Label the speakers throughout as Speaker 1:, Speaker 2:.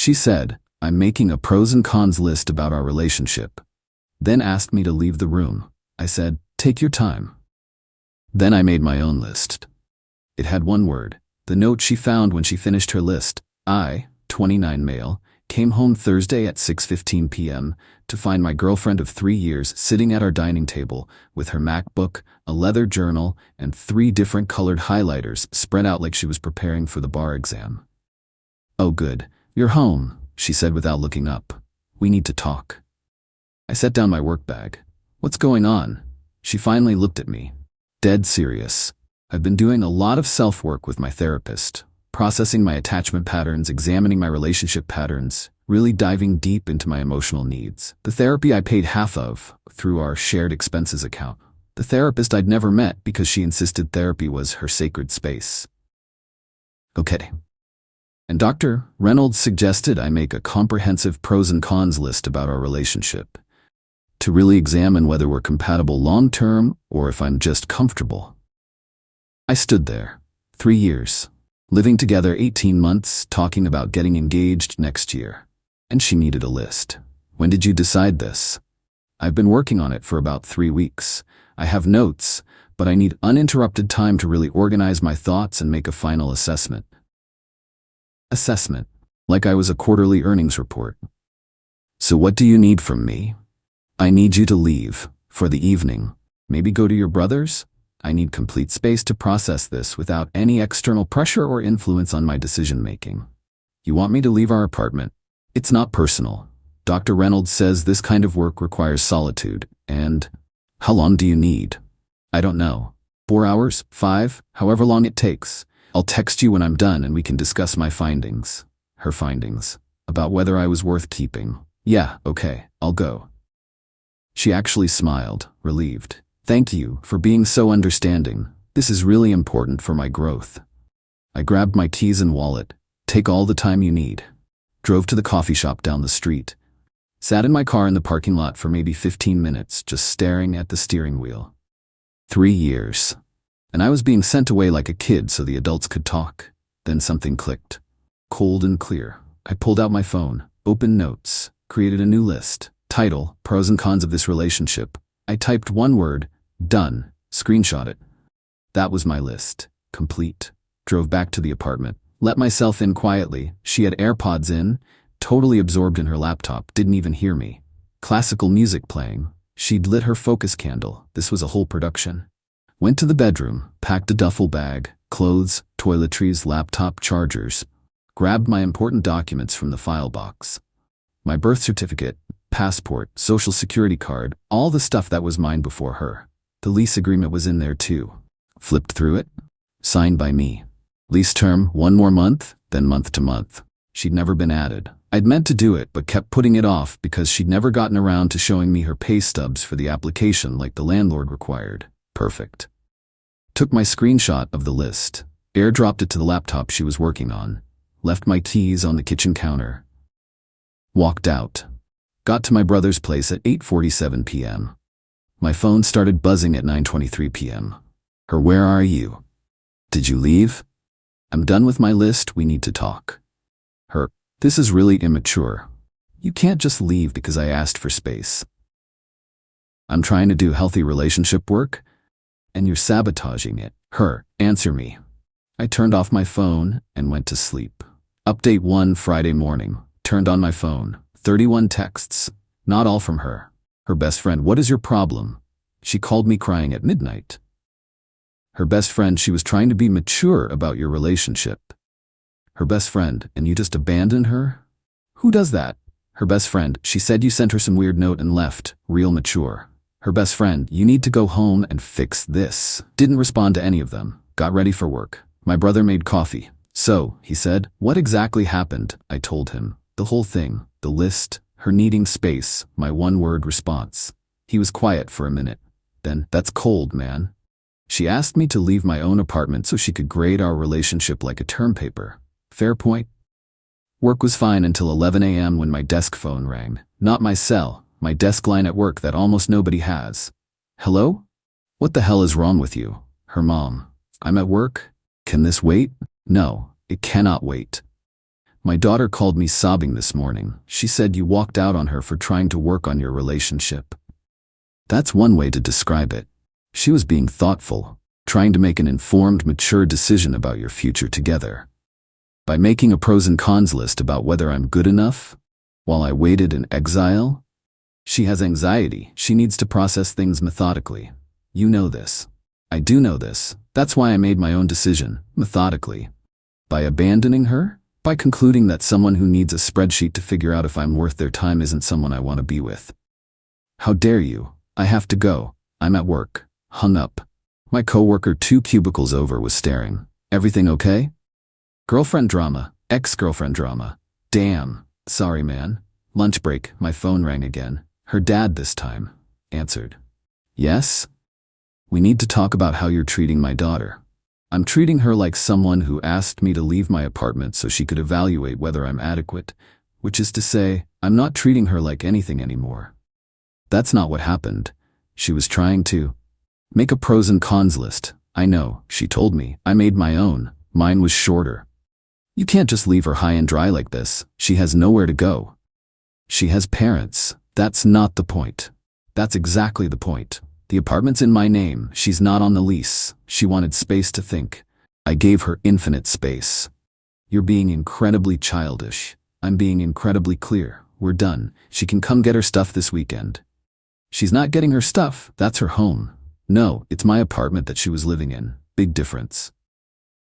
Speaker 1: She said, "I'm making a pros and cons list about our relationship." Then asked me to leave the room. I said, "Take your time." Then I made my own list. It had one word, the note she found when she finished her list. I, 29 male, came home Thursday at 6:15 p.m. to find my girlfriend of 3 years sitting at our dining table with her MacBook, a leather journal, and 3 different colored highlighters spread out like she was preparing for the bar exam. "Oh good, you're home," she said without looking up. "We need to talk." I set down my work bag. "What's going on?" She finally looked at me. Dead serious. "I've been doing a lot of self-work with my therapist, processing my attachment patterns, examining my relationship patterns, really diving deep into my emotional needs. The therapy I paid half of through our shared expenses account. The therapist I'd never met because she insisted therapy was her sacred space." Okay. "And Dr. Reynolds suggested I make a comprehensive pros and cons list about our relationship, to really examine whether we're compatible long-term or if I'm just comfortable." I stood there. 3 years. Living together 18 months, talking about getting engaged next year. And she needed a list. "When did you decide this?" "I've been working on it for about 3 weeks. I have notes, but I need uninterrupted time to really organize my thoughts and make a final assessment." Assessment. Like I was a quarterly earnings report. "So what do you need from me?" "I need you to leave, for the evening. Maybe go to your brother's? I need complete space to process this without any external pressure or influence on my decision-making." "You want me to leave our apartment?" "It's not personal. Dr. Reynolds says this kind of work requires solitude, and..." "How long do you need?" "I don't know. 4 hours? 5? However long it takes. I'll text you when I'm done and we can discuss my findings." Her findings. About whether I was worth keeping. "Yeah, okay, I'll go." She actually smiled, relieved. "Thank you for being so understanding. This is really important for my growth." I grabbed my keys and wallet. "Take all the time you need." Drove to the coffee shop down the street. Sat in my car in the parking lot for maybe 15 minutes, just staring at the steering wheel. 3 years. And I was being sent away like a kid so the adults could talk. Then something clicked. Cold and clear. I pulled out my phone, opened notes, created a new list. Title, pros and cons of this relationship. I typed one word, done, screenshot it. That was my list, complete. Drove back to the apartment, let myself in quietly. She had AirPods in, totally absorbed in her laptop, didn't even hear me. Classical music playing. She'd lit her focus candle. This was a whole production. Went to the bedroom, packed a duffel bag, clothes, toiletries, laptop, chargers. Grabbed my important documents from the file box. My birth certificate, passport, social security card, all the stuff that was mine before her. The lease agreement was in there too. Flipped through it. Signed by me. Lease term, 1 more month, then month to month. She'd never been added. I'd meant to do it but kept putting it off because she'd never gotten around to showing me her pay stubs for the application like the landlord required. Perfect. Took my screenshot of the list, airdropped it to the laptop she was working on, left my keys on the kitchen counter. Walked out. Got to my brother's place at 8:47 p.m. My phone started buzzing at 9:23 p.m. Her, "Where are you?" "Did you leave?" "I'm done with my list, we need to talk." Her, "This is really immature. You can't just leave because I asked for space. I'm trying to do healthy relationship work, and you're sabotaging it." Her, "Answer me." I turned off my phone and went to sleep. Update 1 Friday morning. Turned on my phone. 31 texts. Not all from her. Her best friend, "What is your problem?" She called me crying at midnight. Her best friend, "She was trying to be mature about your relationship." Her best friend, "And you just abandoned her?" Who does that? Her best friend, "She said you sent her some weird note and left. Real mature." Her best friend, "You need to go home and fix this." Didn't respond to any of them. Got ready for work. My brother made coffee. "So," he said, "what exactly happened?" I told him. The whole thing, the list, her needing space, my one-word response. He was quiet for a minute. Then, "That's cold, man." She asked me to leave my own apartment so she could grade our relationship like a term paper. Fair point. Work was fine until 11 a.m. when my desk phone rang. Not my cell, my desk line at work that almost nobody has. "Hello? What the hell is wrong with you?" Her mom. "I'm at work. Can this wait?" "No, it cannot wait." My daughter called me sobbing this morning. She said you walked out on her for trying to work on your relationship. That's one way to describe it. She was being thoughtful, trying to make an informed, mature decision about your future together. By making a pros and cons list about whether I'm good enough, while I waited in exile. She has anxiety. She needs to process things methodically. You know this. I do know this. That's why I made my own decision, methodically. By abandoning her? By concluding that someone who needs a spreadsheet to figure out if I'm worth their time isn't someone I want to be with. How dare you? I have to go. I'm at work. Hung up. My coworker 2 cubicles over was staring. Everything okay? Girlfriend drama. Ex-girlfriend drama. Damn. Sorry, man. Lunch break. My phone rang again. Her dad this time. Answered. Yes? We need to talk about how you're treating my daughter. I'm treating her like someone who asked me to leave my apartment so she could evaluate whether I'm adequate, which is to say, I'm not treating her like anything anymore. That's not what happened. She was trying to make a pros and cons list. I know, she told me. I made my own. Mine was shorter. You can't just leave her high and dry like this. She has nowhere to go. She has parents. That's not the point. That's exactly the point. The apartment's in my name. She's not on the lease. She wanted space to think. I gave her infinite space. You're being incredibly childish. I'm being incredibly clear. We're done. She can come get her stuff this weekend. She's not getting her stuff. That's her home. No, it's my apartment that she was living in. Big difference.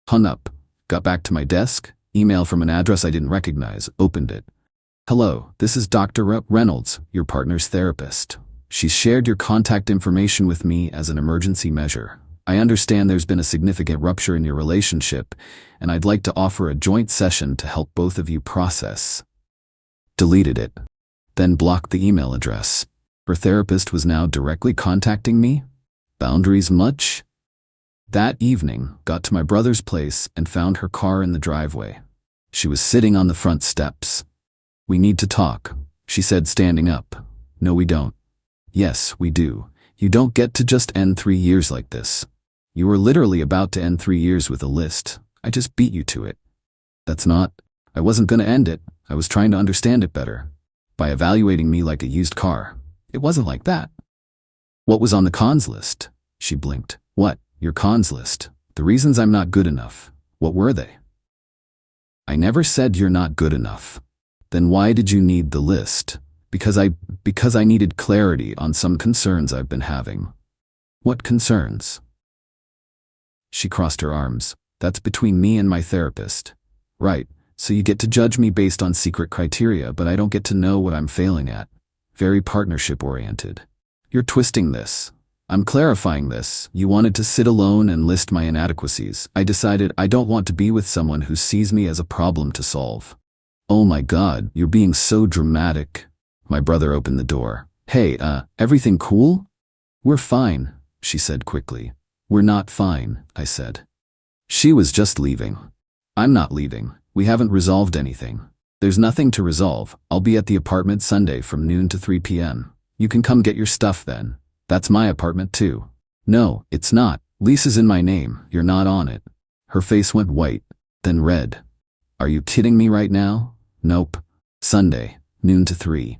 Speaker 1: Hung up. Got back to my desk. Email from an address I didn't recognize. Opened it. Hello, this is Dr. Reynolds, your partner's therapist. She's shared your contact information with me as an emergency measure. I understand there's been a significant rupture in your relationship, and I'd like to offer a joint session to help both of you process. Deleted it. Then blocked the email address. Her therapist was now directly contacting me? Boundaries much? That evening, got to my brother's place and found her car in the driveway. She was sitting on the front steps. We need to talk, she said, standing up. No, we don't. Yes, we do. You don't get to just end 3 years like this. You were literally about to end 3 years with a list. I just beat you to it. That's not. I wasn't going to end it. I was trying to understand it better. By evaluating me like a used car. It wasn't like that. What was on the cons list? She blinked. What? Your cons list. The reasons I'm not good enough. What were they? I never said you're not good enough. Then why did you need the list? Because I needed clarity on some concerns I've been having. What concerns? She crossed her arms. That's between me and my therapist. Right, so you get to judge me based on secret criteria, but I don't get to know what I'm failing at. Very partnership-oriented. You're twisting this. I'm clarifying this. You wanted to sit alone and list my inadequacies. I decided I don't want to be with someone who sees me as a problem to solve. Oh my God, you're being so dramatic. My brother opened the door. Hey, everything cool? We're fine, she said quickly. We're not fine, I said. She was just leaving. I'm not leaving. We haven't resolved anything. There's nothing to resolve. I'll be at the apartment Sunday from noon to 3 p.m. You can come get your stuff then. That's my apartment too. No, it's not. Lease is in my name. You're not on it. Her face went white, then red. Are you kidding me right now? Nope. Sunday, noon to 3.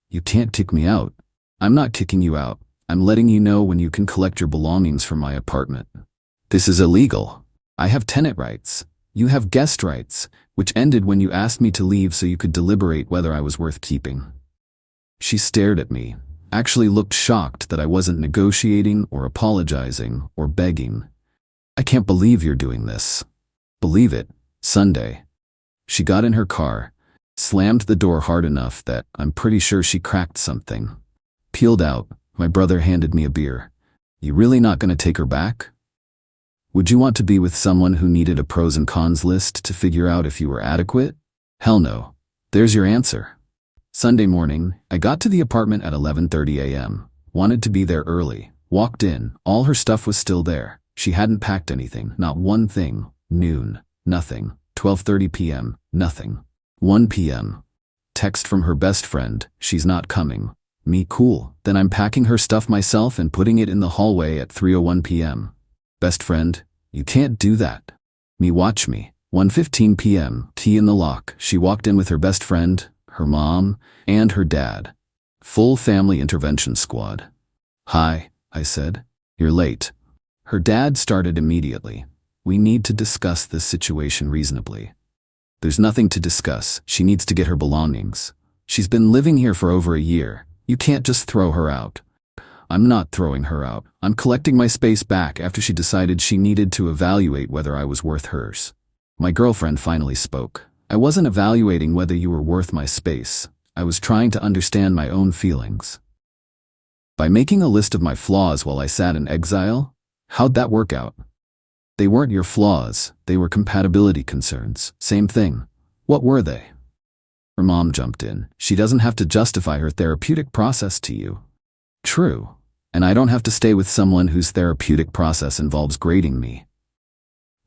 Speaker 1: You can't kick me out. I'm not kicking you out. I'm letting you know when you can collect your belongings from my apartment. This is illegal. I have tenant rights. You have guest rights, which ended when you asked me to leave so you could deliberate whether I was worth keeping. She stared at me, actually looked shocked that I wasn't negotiating or apologizing or begging. I can't believe you're doing this. Believe it. Sunday. She got in her car, slammed the door hard enough that I'm pretty sure she cracked something. Peeled out, my brother handed me a beer. You really not gonna take her back? Would you want to be with someone who needed a pros and cons list to figure out if you were adequate? Hell no. There's your answer. Sunday morning, I got to the apartment at 11:30 a.m. Wanted to be there early. Walked in, all her stuff was still there. She hadn't packed anything, not one thing. Noon, nothing. 12:30 p.m., nothing. 1 p.m. Text from her best friend, she's not coming. Me, cool. Then I'm packing her stuff myself and putting it in the hallway at 3:01 p.m. Best friend, you can't do that. Me, watch me. 1:15 p.m., key in the lock. She walked in with her best friend, her mom, and her dad. Full family intervention squad. "Hi," I said. "You're late." Her dad started immediately. "We need to discuss this situation reasonably." "There's nothing to discuss. She needs to get her belongings. She's been living here for over a year. You can't just throw her out." "I'm not throwing her out. I'm collecting my space back after she decided she needed to evaluate whether I was worth hers." My girlfriend finally spoke. "I wasn't evaluating whether you were worth my space. I was trying to understand my own feelings." "By making a list of my flaws while I sat in exile? How'd that work out?" "They weren't your flaws. They were compatibility concerns. Same thing." "What were they?" Her mom jumped in. "She doesn't have to justify her therapeutic process to you." "True. And I don't have to stay with someone whose therapeutic process involves grading me."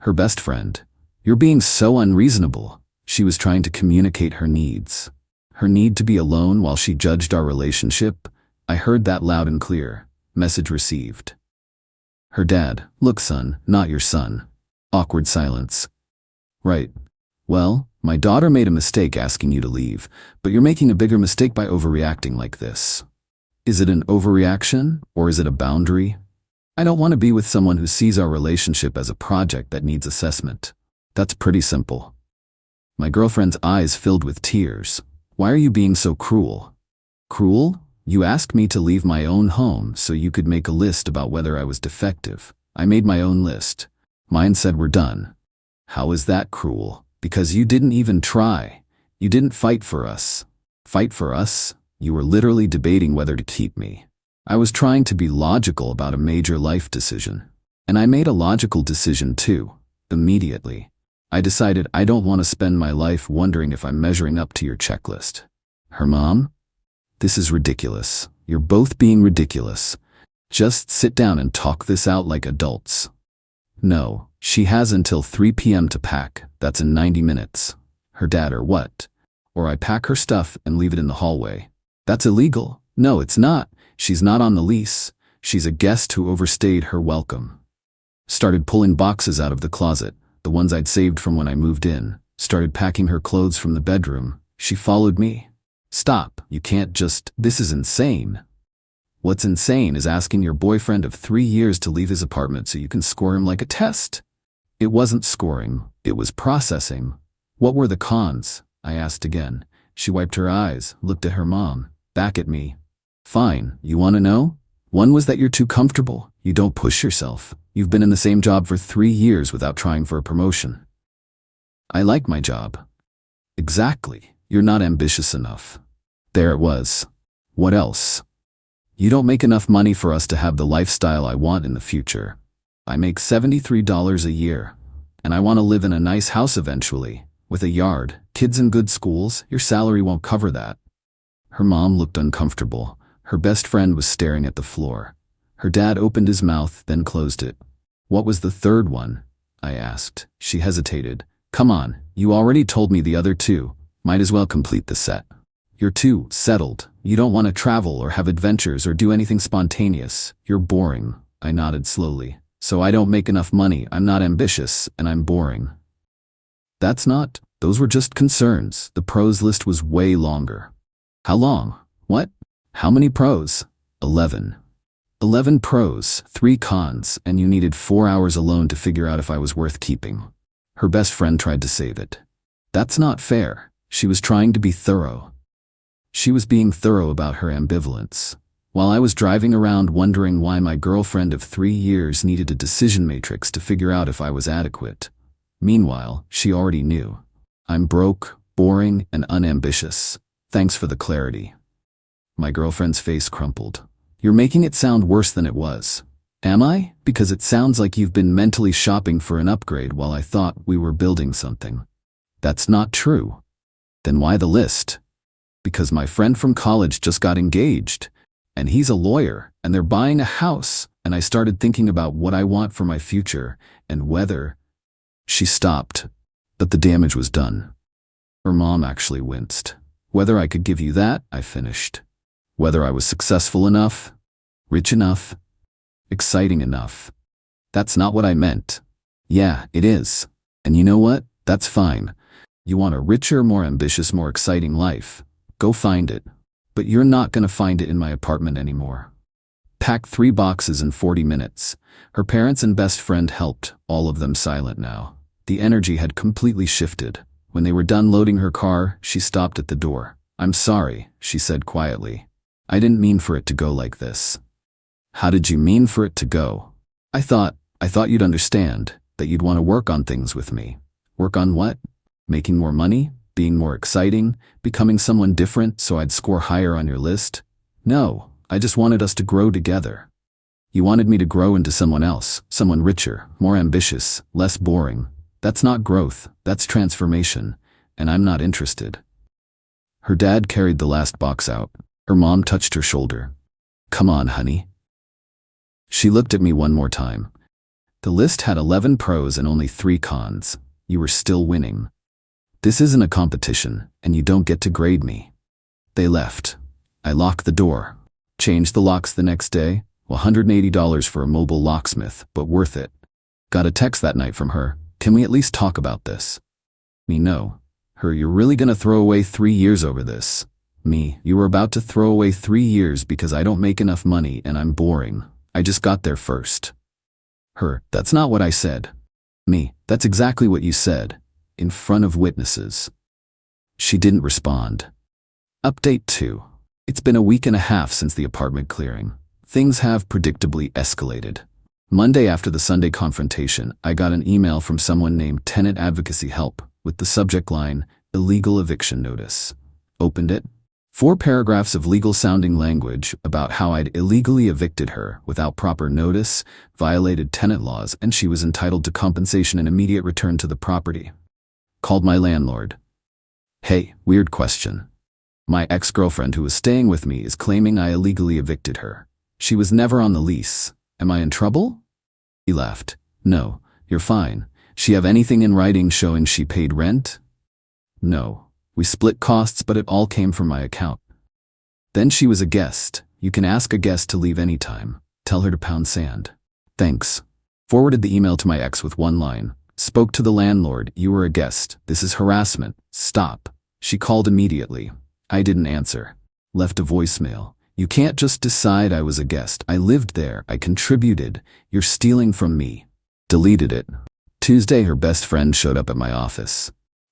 Speaker 1: Her best friend. "You're being so unreasonable." She was trying to communicate her needs. Her need to be alone while she judged our relationship. I heard that loud and clear. Message received. Her dad. "Look, son, not your son." Awkward silence. "Right. Well, my daughter made a mistake asking you to leave, but you're making a bigger mistake by overreacting like this." "Is it an overreaction, or is it a boundary?" "I don't want to be with someone who sees our relationship as a project that needs assessment." "That's pretty simple." My girlfriend's eyes filled with tears. "Why are you being so cruel?" "Cruel? You asked me to leave my own home so you could make a list about whether I was defective. I made my own list. Mine said we're done." "How is that cruel?" "Because you didn't even try. You didn't fight for us." "Fight for us?" "You were literally debating whether to keep me." "I was trying to be logical about a major life decision. And I made a logical decision too, immediately. I decided I don't want to spend my life wondering if I'm measuring up to your checklist." Her mom? "This is ridiculous. You're both being ridiculous. Just sit down and talk this out like adults." "No, she has until 3 p.m. to pack. That's in 90 minutes. Her dad or what? Or I pack her stuff and leave it in the hallway." "That's illegal." "No, it's not. She's not on the lease. She's a guest who overstayed her welcome." Started pulling boxes out of the closet, the ones I'd saved from when I moved in. Started packing her clothes from the bedroom. She followed me. "Stop, you can't just, this is insane." "What's insane is asking your boyfriend of 3 years to leave his apartment so you can score him like a test." "It wasn't scoring, it was processing." "What were the cons?" I asked again. She wiped her eyes, looked at her mom, back at me. "Fine, you want to know? One was that you're too comfortable. You don't push yourself. You've been in the same job for 3 years without trying for a promotion." "I like my job." "Exactly. You're not ambitious enough." There it was. "What else?" "You don't make enough money for us to have the lifestyle I want in the future. I make $73 a year. And I want to live in a nice house eventually, with a yard, kids in good schools. Your salary won't cover that." Her mom looked uncomfortable. Her best friend was staring at the floor. Her dad opened his mouth, then closed it. "What was the third one?" I asked. She hesitated. "Come on, you already told me the other two. Might as well complete the set." "You're too settled. You don't want to travel or have adventures or do anything spontaneous. You're boring." I nodded slowly. "So I don't make enough money, I'm not ambitious, and I'm boring." Those were just concerns. The pros list was way longer. "How long?" "What? How many pros?" 11. 11 pros, 3 cons, and you needed 4 hours alone to figure out if I was worth keeping. Her best friend tried to save it. "That's not fair." She was trying to be thorough. She was being thorough about her ambivalence. While I was driving around wondering why my girlfriend of 3 years needed a decision matrix to figure out if I was adequate. Meanwhile, she already knew. I'm broke, boring, and unambitious. Thanks for the clarity. My girlfriend's face crumpled. "You're making it sound worse than it was." "Am I? Because it sounds like you've been mentally shopping for an upgrade while I thought we were building something." "That's not true." "Then why the list?" "Because my friend from college just got engaged, and he's a lawyer, and they're buying a house, and I started thinking about what I want for my future, and whether—" She stopped, but the damage was done. Her mom actually winced. "Whether I could give you that," I finished. "Whether I was successful enough, rich enough, exciting enough." "That's not what I meant." "Yeah, it is. And you know what? That's fine. You want a richer, more ambitious, more exciting life. Go find it. But you're not gonna find it in my apartment anymore. Packed 3 boxes in 40 minutes. Her parents and best friend helped, all of them silent now. The energy had completely shifted. When they were done loading her car, she stopped at the door. "I'm sorry," she said quietly. "I didn't mean for it to go like this." "How did you mean for it to go?" I thought you'd understand, that you'd want to work on things with me." "Work on what?" "Making more money, being more exciting, becoming someone different so I'd score higher on your list." "No, I just wanted us to grow together." "You wanted me to grow into someone else, someone richer, more ambitious, less boring. That's not growth, that's transformation, and I'm not interested." Her dad carried the last box out. Her mom touched her shoulder. "Come on, honey." She looked at me one more time. The list had 11 pros and only 3 cons. You were still winning. "This isn't a competition, and you don't get to grade me." They left. I locked the door. Changed the locks the next day. $180 for a mobile locksmith, but worth it. Got a text that night from her. "Can we at least talk about this?" Me, no. Her, "You're really gonna throw away 3 years over this?" Me, "You were about to throw away 3 years because I don't make enough money and I'm boring. I just got there first." Her, "That's not what I said." Me, "That's exactly what you said. In front of witnesses." She didn't respond. Update 2. It's been a week and a half since the apartment clearing. Things have predictably escalated. Monday after the Sunday confrontation, I got an email from someone named Tenant Advocacy Help with the subject line, "Illegal Eviction Notice." Opened it. 4 paragraphs of legal-sounding language about how I'd illegally evicted her without proper notice, violated tenant laws, and she was entitled to compensation and immediate return to the property. Called my landlord. "Hey, weird question. My ex-girlfriend who was staying with me is claiming I illegally evicted her. She was never on the lease. Am I in trouble?" He laughed. "No, you're fine. She have anything in writing showing she paid rent?" "No. We split costs, but it all came from my account." "Then she was a guest. You can ask a guest to leave anytime. Tell her to pound sand." "Thanks." Forwarded the email to my ex with one line. Spoke to the landlord. "You were a guest. This is harassment. Stop." She called immediately. I didn't answer. Left a voicemail. "You can't just decide I was a guest. I lived there. I contributed. You're stealing from me." Deleted it. Tuesday, her best friend showed up at my office.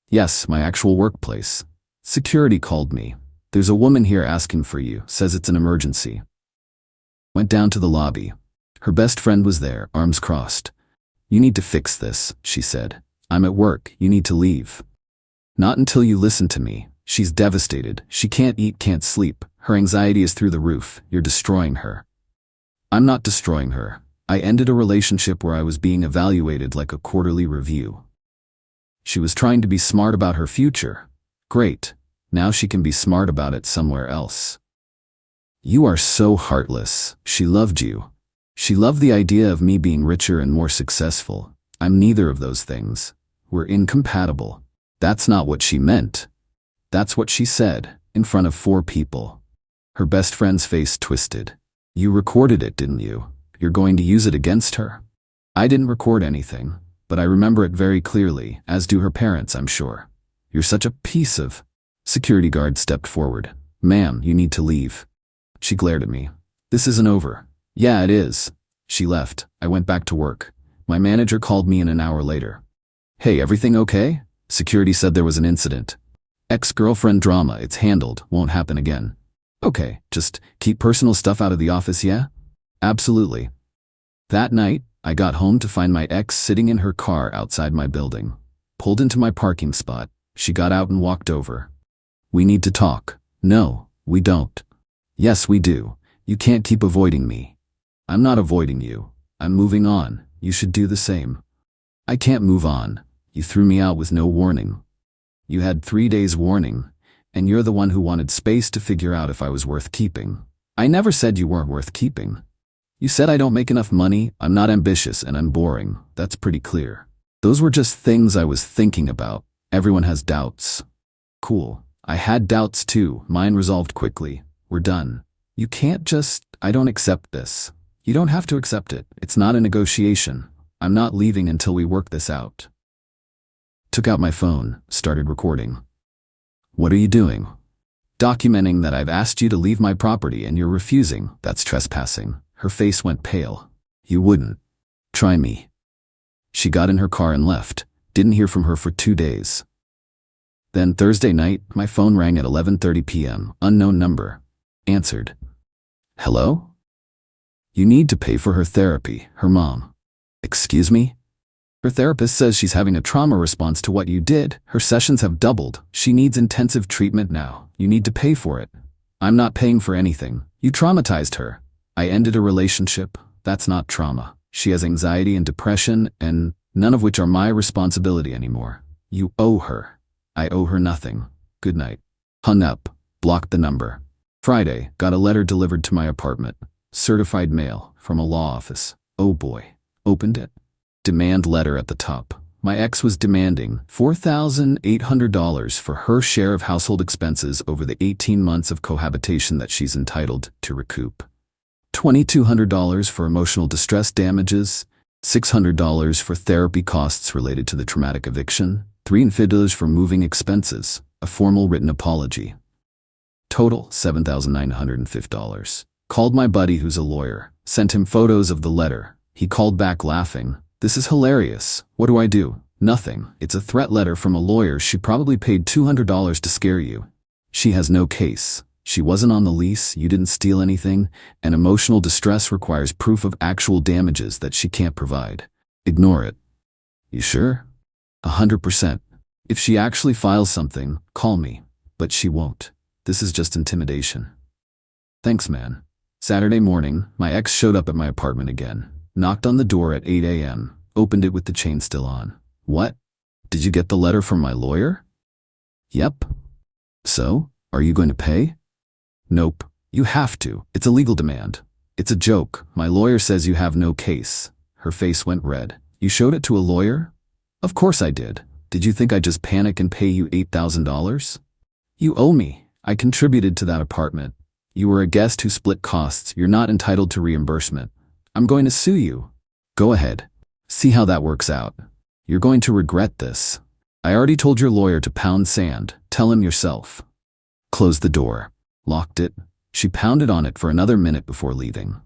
Speaker 1: Yes, my actual workplace. Security called me. "There's a woman here asking for you. Says it's an emergency." Went down to the lobby. Her best friend was there, arms crossed. "You need to fix this," she said. "I'm at work. You need to leave." "Not until you listen to me." She's devastated. She can't eat, can't sleep. Her anxiety is through the roof. You're destroying her. I'm not destroying her. I ended a relationship where I was being evaluated like a quarterly review. She was trying to be smart about her future. Great. Now she can be smart about it somewhere else. You are so heartless. She loved you. She loved the idea of me being richer and more successful. I'm neither of those things. We're incompatible. That's not what she meant. That's what she said, in front of 4 people. Her best friend's face twisted. "You recorded it, didn't you? You're going to use it against her?" "I didn't record anything, but I remember it very clearly, as do her parents, I'm sure." "You're such a piece of..." Security guard stepped forward. "Ma'am, you need to leave." She glared at me. "This isn't over." "Yeah, it is." She left. I went back to work. My manager called me in an hour later. "Hey, everything okay?" Security said there was an incident. "Ex-girlfriend drama, it's handled, won't happen again." "Okay, just keep personal stuff out of the office, yeah?" "Absolutely." That night, I got home to find my ex sitting in her car outside my building. Pulled into my parking spot. She got out and walked over. "We need to talk." "No, we don't." "Yes, we do. You can't keep avoiding me." "I'm not avoiding you. I'm moving on. You should do the same." "I can't move on. You threw me out with no warning." "You had 3 days warning, and you're the one who wanted space to figure out if I was worth keeping." "I never said you weren't worth keeping. You said I don't make enough money, I'm not ambitious, and I'm boring. That's pretty clear." "Those were just things I was thinking about. Everyone has doubts." "Cool. I had doubts too. Mine resolved quickly. We're done." "You can't just..." "I don't accept this." "You don't have to accept it. It's not a negotiation. I'm not leaving until we work this out." Took out my phone, started recording. What are you doing? Documenting that I've asked you to leave my property and you're refusing. That's trespassing. Her face went pale. You wouldn't. Try me. She got in her car and left. Didn't hear from her for 2 days. Then Thursday night, my phone rang at 11:30 p.m. Unknown number. Answered. Hello? You need to pay for her therapy, her mom. Excuse me? Her therapist says she's having a trauma response to what you did. Her sessions have doubled. She needs intensive treatment now. You need to pay for it. I'm not paying for anything. You traumatized her. I ended a relationship. That's not trauma. She has anxiety and depression, and none of which are my responsibility anymore. You owe her. I owe her nothing. Good night. Hung up. Blocked the number. Friday, got a letter delivered to my apartment. Certified mail from a law office. Oh boy. Opened it. Demand letter at the top. My ex was demanding $4,800 for her share of household expenses over the 18 months of cohabitation that she's entitled to recoup. $2,200 for emotional distress damages, $600 for therapy costs related to the traumatic eviction, $350 for moving expenses, a formal written apology. Total, $7,950. Called my buddy who's a lawyer, sent him photos of the letter. He called back laughing. This is hilarious. What do I do? Nothing. It's a threat letter from a lawyer. She probably paid $200 to scare you. She has no case. She wasn't on the lease, you didn't steal anything, and emotional distress requires proof of actual damages that she can't provide. Ignore it. You sure? 100%. If she actually files something, call me. But she won't. This is just intimidation. Thanks, man. Saturday morning, my ex showed up at my apartment again. Knocked on the door at 8 a.m., opened it with the chain still on. What? Did you get the letter from my lawyer? Yep. So, are you going to pay? Nope. You have to. It's a legal demand. It's a joke. My lawyer says you have no case. Her face went red. You showed it to a lawyer? Of course I did. Did you think I'd just panic and pay you $8,000? You owe me. I contributed to that apartment. You were a guest who split costs. You're not entitled to reimbursement. I'm going to sue you. Go ahead. See how that works out. You're going to regret this. I already told your lawyer to pound sand. Tell him yourself. Closed the door. Locked it. She pounded on it for another minute before leaving.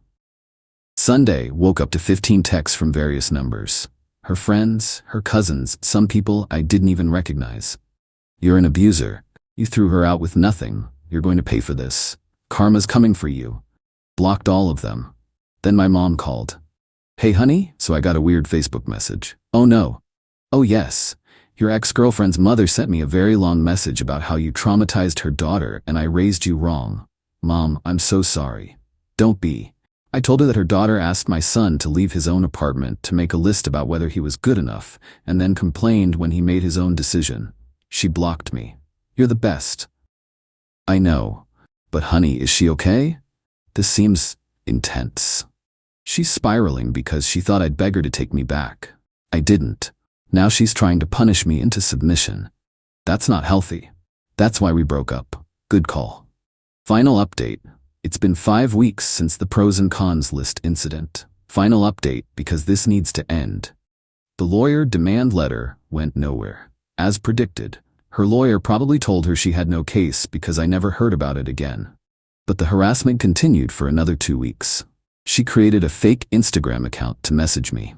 Speaker 1: Sunday, woke up to 15 texts from various numbers. Her friends, her cousins, some people I didn't even recognize. You're an abuser. You threw her out with nothing. You're going to pay for this. Karma's coming for you. Blocked all of them. Then my mom called. Hey honey, so I got a weird Facebook message. Oh no. Oh yes. Your ex-girlfriend's mother sent me a very long message about how you traumatized her daughter and I raised you wrong. Mom, I'm so sorry. Don't be. I told her that her daughter asked my son to leave his own apartment to make a list about whether he was good enough and then complained when he made his own decision. She blocked me. You're the best. I know. But honey, is she okay? This seems intense. She's spiraling because she thought I'd beg her to take me back. I didn't. Now she's trying to punish me into submission. That's not healthy. That's why we broke up. Good call. Final update. It's been 5 weeks since the pros and cons list incident. Final update because this needs to end. The lawyer demand letter went nowhere. As predicted, her lawyer probably told her she had no case because I never heard about it again. But the harassment continued for another 2 weeks. She created a fake Instagram account to message me.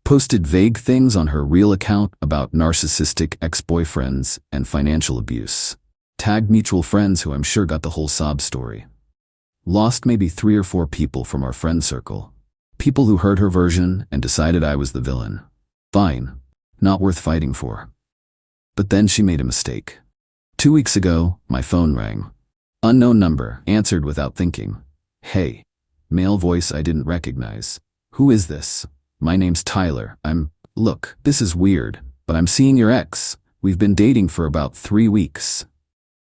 Speaker 1: Posted vague things on her real account about narcissistic ex-boyfriends and financial abuse. Tagged mutual friends who I'm sure got the whole sob story. Lost maybe 3 or 4 people from our friend circle. People who heard her version and decided I was the villain. Fine. Not worth fighting for. But then she made a mistake. 2 weeks ago, my phone rang. Unknown number, answered without thinking. Hey. Male voice I didn't recognize. Who is this? My name's Tyler. Look, this is weird, but I'm seeing your ex. We've been dating for about 3 weeks.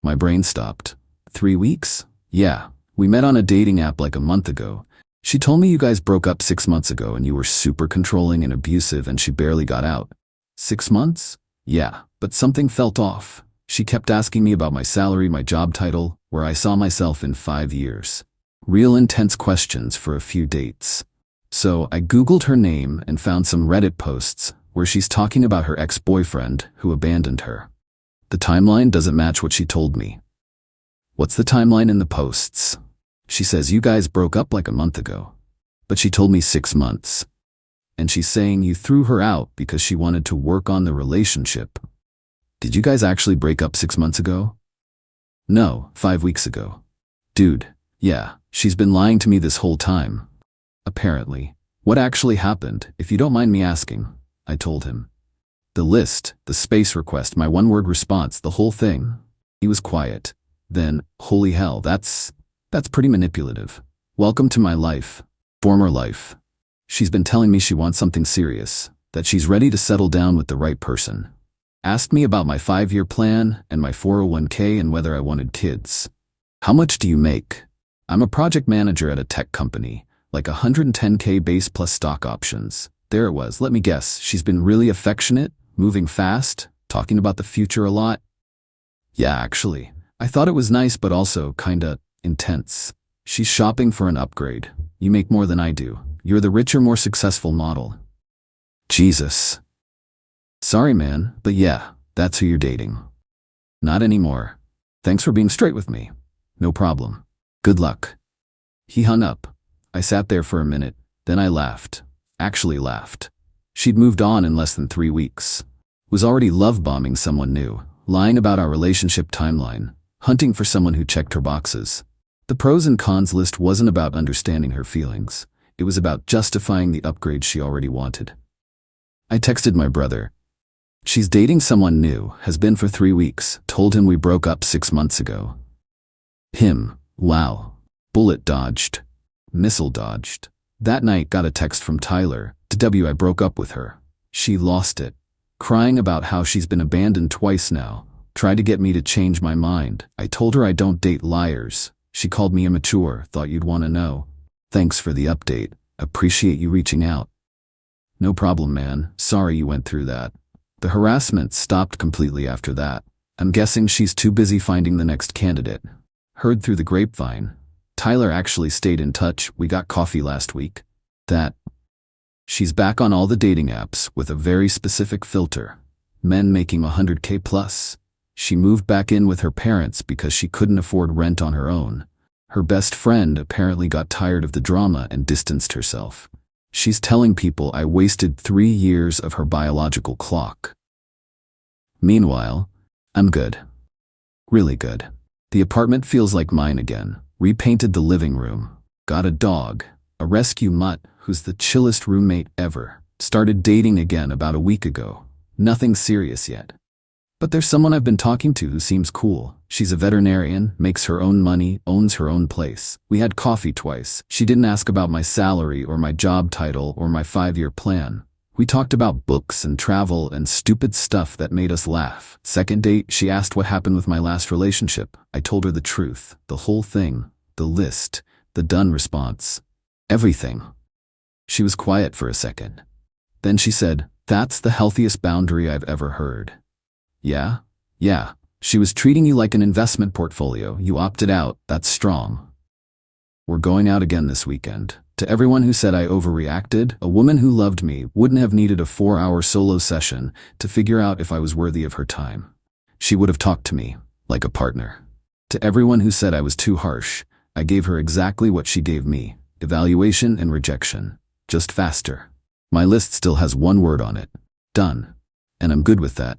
Speaker 1: My brain stopped. 3 weeks? Yeah. We met on a dating app like a month ago. She told me you guys broke up 6 months ago and you were super controlling and abusive and she barely got out. 6 months? Yeah, but something felt off. She kept asking me about my salary, my job title, where I saw myself in 5 years. Real intense questions for a few dates. So I Googled her name and found some Reddit posts where she's talking about her ex-boyfriend who abandoned her. The timeline doesn't match what she told me. What's the timeline in the posts? She says you guys broke up like a month ago, but she told me 6 months. And she's saying you threw her out because she wanted to work on the relationship. Did you guys actually break up 6 months ago? No, 5 weeks ago. Dude, yeah, she's been lying to me this whole time. Apparently. What actually happened, if you don't mind me asking? I told him. The list, the space request, my one-word response, the whole thing. He was quiet. Then, holy hell, that's pretty manipulative. Welcome to my life. Former life. She's been telling me she wants something serious, that she's ready to settle down with the right person. Asked me about my 5-year plan and my 401k and whether I wanted kids. How much do you make? I'm a project manager at a tech company, like 110k base plus stock options. There it was, let me guess, she's been really affectionate, moving fast, talking about the future a lot. Yeah, actually, I thought it was nice but also kinda intense. She's shopping for an upgrade. You make more than I do. You're the richer, more successful model. Jesus. Sorry, man, but yeah, that's who you're dating. Not anymore. Thanks for being straight with me. No problem. Good luck. He hung up. I sat there for a minute, then I laughed. Actually laughed. She'd moved on in less than 3 weeks. Was already love-bombing someone new, lying about our relationship timeline, hunting for someone who checked her boxes. The pros and cons list wasn't about understanding her feelings. It was about justifying the upgrade she already wanted. I texted my brother. She's dating someone new, has been for 3 weeks, told him we broke up 6 months ago. Him, wow. Bullet dodged. Missile dodged. That night got a text from Tyler, I broke up with her. She lost it. Crying about how she's been abandoned twice now. Tried to get me to change my mind. I told her I don't date liars. She called me immature, thought you'd want to know. Thanks for the update. Appreciate you reaching out. No problem, man. Sorry you went through that. The harassment stopped completely after that. I'm guessing she's too busy finding the next candidate. Heard through the grapevine. Tyler actually stayed in touch. We got coffee last week. She's back on all the dating apps with a very specific filter. Men making 100k plus. She moved back in with her parents because she couldn't afford rent on her own. Her best friend apparently got tired of the drama and distanced herself. She's telling people I wasted 3 years of her biological clock. Meanwhile, I'm good. Really good. The apartment feels like mine again. Repainted the living room. Got a dog. A rescue mutt who's the chillest roommate ever. Started dating again about a week ago. Nothing serious yet. But there's someone I've been talking to who seems cool. She's a veterinarian, makes her own money, owns her own place. We had coffee twice. She didn't ask about my salary or my job title or my 5-year plan. We talked about books and travel and stupid stuff that made us laugh. Second date, she asked what happened with my last relationship. I told her the truth, the whole thing, the list, the done response, everything. She was quiet for a second. Then she said, "That's the healthiest boundary I've ever heard." Yeah. She was treating you like an investment portfolio. You opted out. That's strong. We're going out again this weekend. To everyone who said I overreacted, a woman who loved me wouldn't have needed a 4-hour solo session to figure out if I was worthy of her time. She would have talked to me like a partner. To everyone who said I was too harsh, I gave her exactly what she gave me, evaluation and rejection, just faster. My list still has one word on it. Done. And I'm good with that.